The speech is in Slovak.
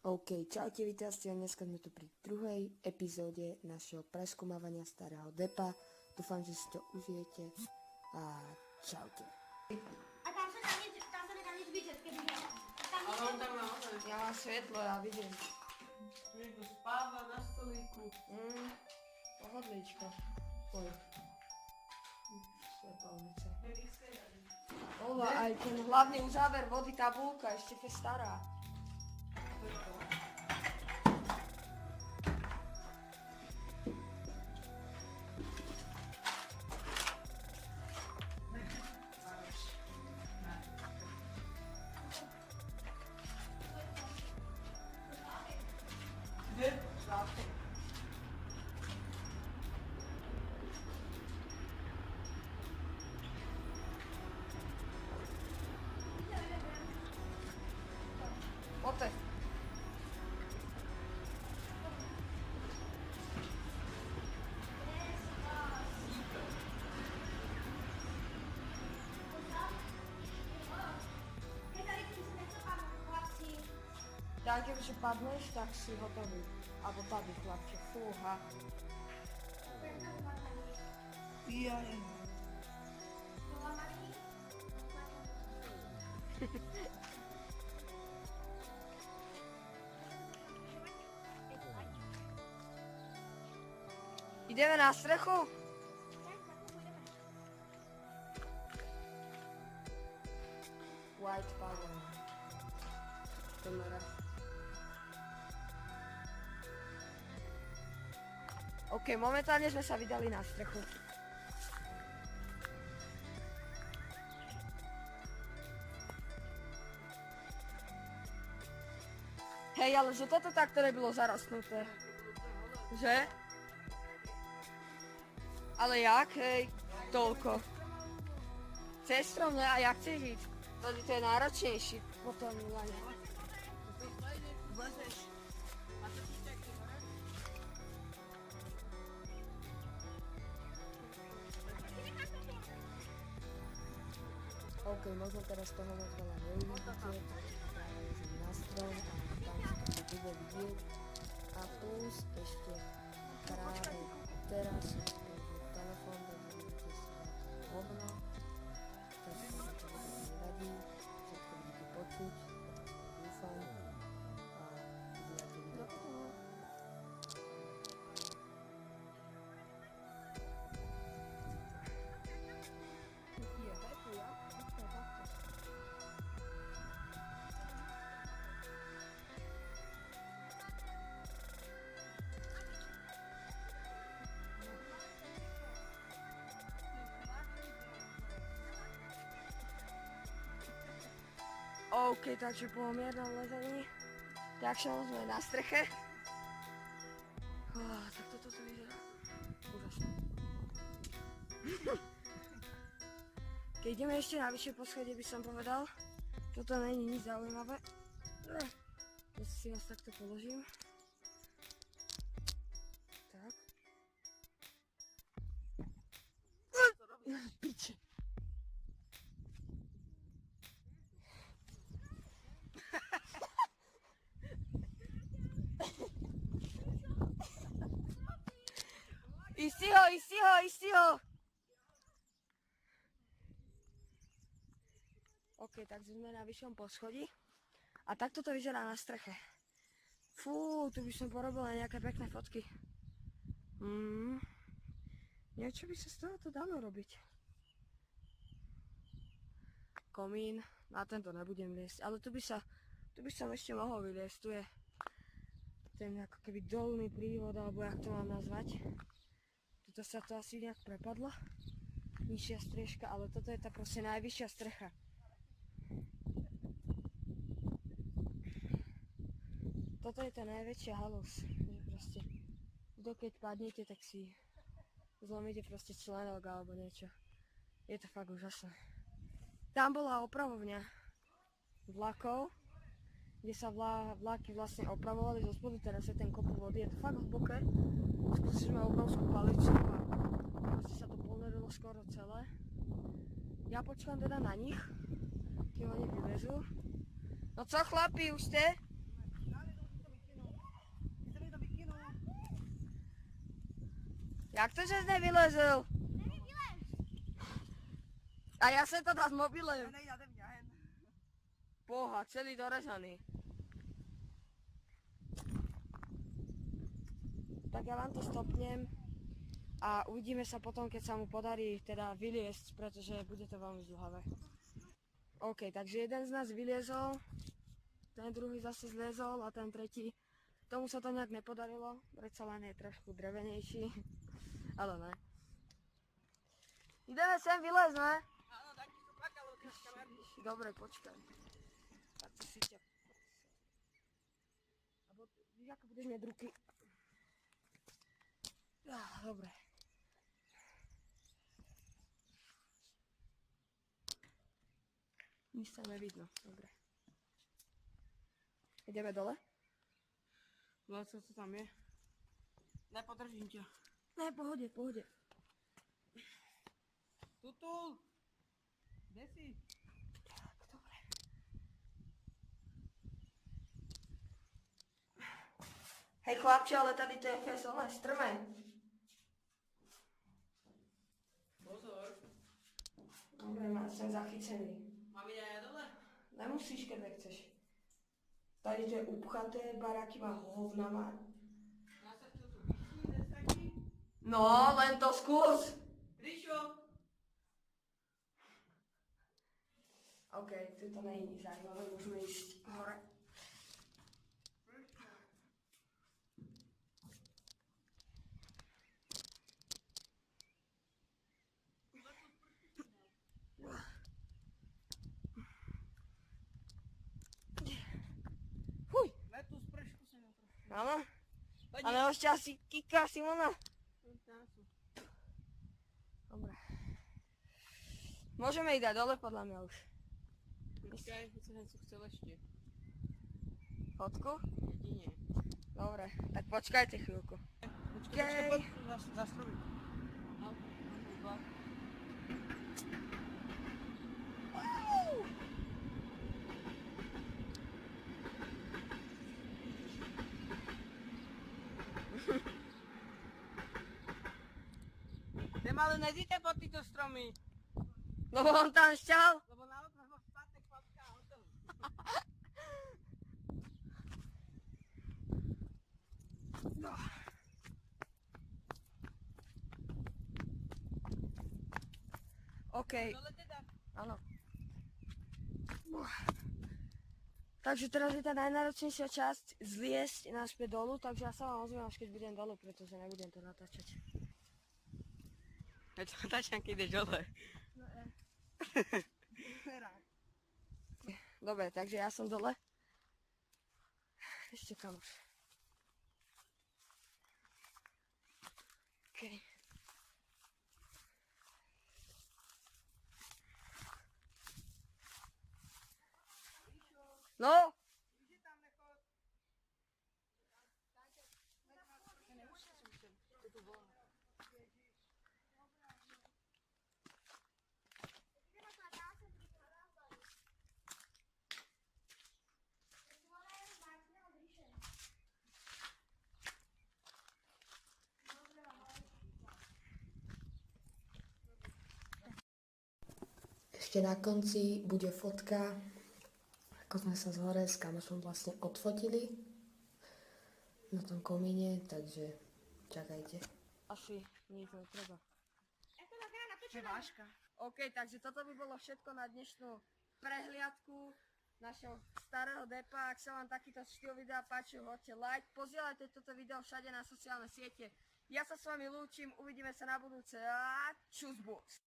OK, čaute, vítajte, dneska sme tu pri druhej epizóde našeho preskúmavania starého depa. Dúfam, že si to užijete a čaute. A tam sa nedá nič vidieť, keď ide. Ale on tam naozaj. Ja mám svetlo, ja vidím. Niekto spáva na stolíku. Pohodličko. Oj. Svetelnice. Ola, aj ten hlavný uzáver vody, tabulka, ešte fe stará. Poďte. Tak, kebyže padneš, tak si hotový. Alebo tady, chlapče, fúha. Jaj. Ideme na strechu? White power. Kamera. OK, momentálne sme sa vydali na strechu. Hej, ale že toto takto nebylo zarostnuté. Že? Ale jak, hej, toľko. Cez strom, ne? A jak chceš ísť? To je náročnejší potom, Milane. OK, možno teraz toho moc veľa neuvidíte, takže na strom a tam sa to bude vidieť. A plus ešte práve teraz telefón, takže budete si dať hovno, takže sa to bude nevadí, všetko budete počuť, dúfam a budete vidieť. OK, takže po miernom lezení, tak sme na streche. Tak toto tu vyzerá úžasne. Keď ideme ešte na vyššie poschodie, by som povedal, toto není nič zaujímavé. Zase si vás takto položím. Tak. Piče. Istí ho! OK, tak sme na vyššom poschodí. A takto to vyzerá na streche. Fú, tu by som porobil aj nejaké pekné fotky. Niečo by sa z tohoto dalo robiť. Komín, na tento nebudem liesť, ale tu by som ešte mohol vyliesť. Tu je ten ako keby dolný prívod, alebo jak to mám nazvať. Tuto sa to asi nejak prepadlo. Nižšia striežka, ale toto je tá proste najvyššia strecha. Toto je tá najväčšia halus. Proste, keď padnete, tak si zlomíte proste členok alebo niečo. Je to fakt úžasné. Tam bola opravovňa vlakov, kde sa vlaky vlastne opravovali zo spodu, teraz je ten kopu vody, je to fakt hlboké. Skúsime obrovskú palicu a proste sa to ponorilo skoro celé. Ja počkám teda na nich, kým oni vylezú. No co chlapi, už ste? Jak to, že jsi nevylezl? A já jsem to dal s mobilem. Boha, celý dorezaný. Tak ja vám to stopnem a uvidíme sa potom, keď sa mu podarí teda vyliesť, pretože bude to veľmi zdĺhavé. OK, takže jeden z nás vyliezol, ten druhý zase zliezol a ten tretí, tomu sa to nejak nepodarilo, predsa len je trošku drevenejší, ale ne. Ideme sem vyliezť, ne? Áno, taký som plakal, Dobre, počkaj. Tak to si ťa... Abo víš, ako budeš mieť ruky. Dobre. Nič sa nevidno, dobre. Ideme dole? Leco, co tam je? Nepodržím ťa. Ne, pohode, pohode. Tutul! Kde si? Tak, dobre. Hej chlapče, ale tady to je fesolné strmé. Pozor. Dobre, jsem zachycený. Mám ísť aj dole? Nemusíš, keď nechceš. Tady to je upchaté, baráky má hovnama. Dá sa tu vyšší, taký? No, len to skús. Ríšo! OK, tu to není zajímavé, môžeme ísť hore. Fuj, Letu spršku sa na trošku. áno. Ale ešte asi kiká Simona. Dobre. Môžeme ísť aj dole, podľa mňa už. Počkaj, som chcel ešte. Fotku? Jedine. Dobre, tak počkajte chvíľku. Počkaj, poď zastrubiť. No, iba. Idem, ale nezíte pod títo stromy, Lebo on tam šťal. lebo na okno má spadne kladka a hotel. OK, Dole teda. áno. Takže teraz je tá najnáročnejšia časť zliesť naspäť dolu, takže ja sa vám ozvem, až keď budem dolu, pretože nebudem to natáčať. Ja to natáčam, keď ideš dole. Dobre, takže ja som dole. Ešte kam už. OK. No! Ešte na konci bude fotka, ako sme sa z hore s kamošom vlastne odfotili na tom komíne, takže čakajte. Asi nie to treba. Váška. OK, takže toto by bolo všetko na dnešnú prehliadku našeho starého depa. Ak sa vám takýto štýl videa páčil, hoďte like, pozdieľajte toto video všade na sociálne siete. Ja sa s vami lúčim, uvidíme sa na budúce a čus bus.